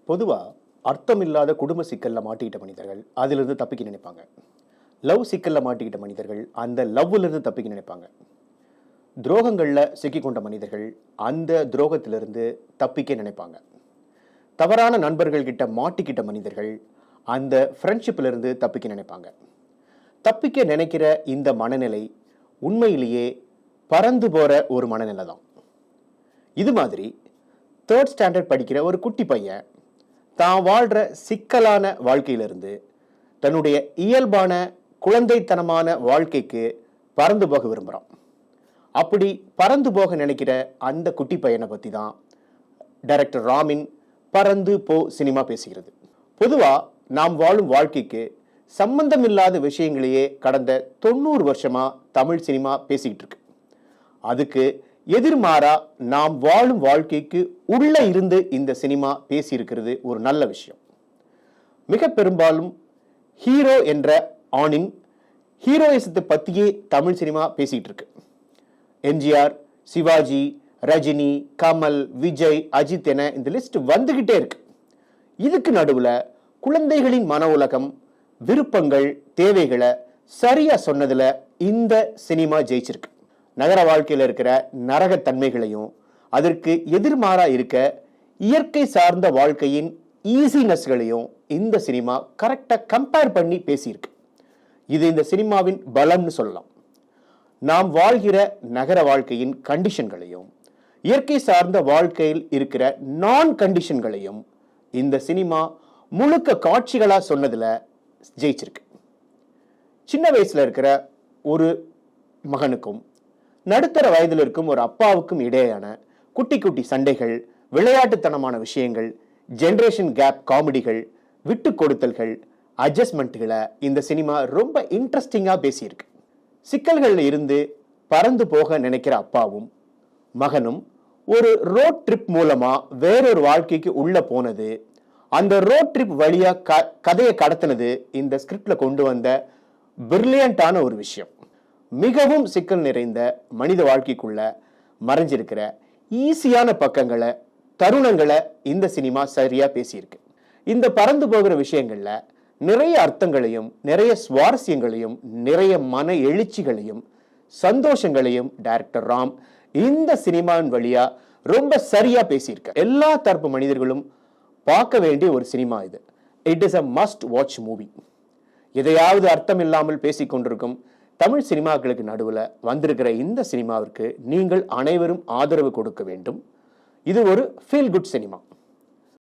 பொதுவா அர்த்தமில்லாத குடும்ப சிக்கல்ல மாட்டிக்கிட்ட மனிதர்கள் அதிலிருந்து தப்பிக்க நினைப்பாங்க. லவ் சிக்கல்ல மாட்டிக்கிட்ட மனிதர்கள் அந்த லவ்ல இருந்து தப்பிக்க நினைப்பாங்க. துரோகங்கள்ல சிக்கிக்கொண்ட மனிதர்கள் அந்த துரோகத்திலிருந்து தப்பிக்க நினைப்பாங்க. தவறான நண்பர்கள் கிட்ட மாட்டிக்கிட்ட மனிதர்கள் அந்த ஃப்ரெண்ட்ஷிப்ல இருந்து தப்பிக்க நினைப்பாங்க. தப்பிக்க நினைக்கிற இந்த மனநிலை உண்மையிலேயே பறந்து போற ஒரு மனநிலை தான். இது மாதிரி 3rd ஸ்டாண்டர்ட் படிக்கிற ஒரு குட்டி பையன் தான் வாழ்ற சிக்கலான வாழ்க்கையிலிருந்து தன்னுடைய இயல்பான குழந்தைத்தனமான வாழ்க்கைக்கு பறந்து போக விரும்புகிறான். அப்படி பறந்து போக நினைக்கிற அந்த குட்டி பையனை பற்றி தான் டைரக்டர் ராமின் பறந்து போ சினிமா பேசுகிறது. பொதுவாக நாம் வாழும் வாழ்க்கைக்கு சம்பந்தமில்லாத விஷயங்களையே கடந்த 90 வருஷமா தமிழ் சினிமா பேசிக்கிட்டு இருக்கு. அதுக்கு எதிர்மாறா நாம் வாழும் வாழ்க்கைக்கு உள்ள இருந்து இந்த சினிமா பேசியிருக்கிறது ஒரு நல்ல விஷயம். மிக பெரும்பாலும் ஹீரோ என்ற ஆணின் ஹீரோயிசத்தை பற்றியே தமிழ் சினிமா பேசிட்டு இருக்கு. எம்ஜிஆர், சிவாஜி, ரஜினி, கமல், விஜய், அஜித் என இந்த லிஸ்ட் வந்துகிட்டே இருக்கு. இதுக்கு நடுவுல குழந்தைகளின் மன உலகம், விருப்பங்கள், தேவைகளை சரியா சொன்னதுல இந்த சினிமா ஜெயிச்சிருக்கு. நகர வாழ்க்கையில் இருக்கிற நரகத்தன்மைகளையும் அதற்கு எதிர்மாறா இருக்க இயற்கை சார்ந்த வாழ்க்கையின் ஈஸினஸ்களையும் இந்த சினிமா கரெக்டா கம்பேர் பண்ணி பேசியிருக்கு. இது இந்த சினிமாவின் பலம்னு சொல்லலாம். நாம் வாழ்கிற நகர வாழ்க்கையின் கண்டிஷன்களையும் இயற்கை சார்ந்த வாழ்க்கையில் இருக்கிற நான் கண்டிஷன்களையும் இந்த சினிமா முழுக்க காட்சிகளா சொன்னதுல ஜெயிச்சிருக்கு. சின்ன வயசுல இருக்கிற ஒரு மகனுக்கும் நடுத்தர வயதில் இருக்கும் ஒரு அப்பாவுக்கும் இடையேயான குட்டி குட்டி சண்டைகள், விளையாட்டுத்தனமான விஷயங்கள், ஜெனரேஷன் கேப் காமெடிகள், விட்டு கொடுத்தல்கள், அட்ஜஸ்ட்மெண்ட்டுகளை இந்த சினிமா ரொம்ப இன்ட்ரெஸ்டிங்கா பேசியிருக்கு. சிக்கல்கள்ல இருந்து பறந்து போக நினைக்கிற அப்பாவும் மகனும் ஒரு ரோட் ட்ரிப் மூலமா வேறொரு வாழ்க்கைக்கு உள்ள போனது, அந்த ரோட் ட்ரிப் வழியா கதையை கடத்தினது இந்த ஸ்கிரிப்ட்ல கொண்டு வந்த பிரில்லியண்டான ஒரு விஷயம். மிகவும் சிக்கல் நிறைந்த மனித வாழ்க்கைக்குள்ள மறைஞ்சிருக்கிற ஈஸியான பக்கங்களை, தருணங்களை இந்த சினிமா சரியா பேசியிருக்கு. இந்த பறந்து போகிற விஷயங்கள்ல நிறைய அர்த்தங்களையும், நிறைய சுவாரஸ்யங்களையும், நிறைய மன எழுச்சிகளையும், சந்தோஷங்களையும் டைரக்டர் ராம் இந்த சினிமாவின் வழியா ரொம்ப சரியா பேசியிருக்க. எல்லா தரப்பு மனிதர்களும் பார்க்க வேண்டிய ஒரு சினிமா இது. It is a must watch movie. எதையாவது அர்த்தம் இல்லாமல் பேசிக் கொண்டிருக்கும் தமிழ் சினிமாக்களுக்கு நடுவில் வந்திருக்கிற இந்த சினிமாவிற்கு நீங்கள் அனைவரும் ஆதரவு கொடுக்க வேண்டும். இது ஒரு ஃபீல் குட் சினிமா.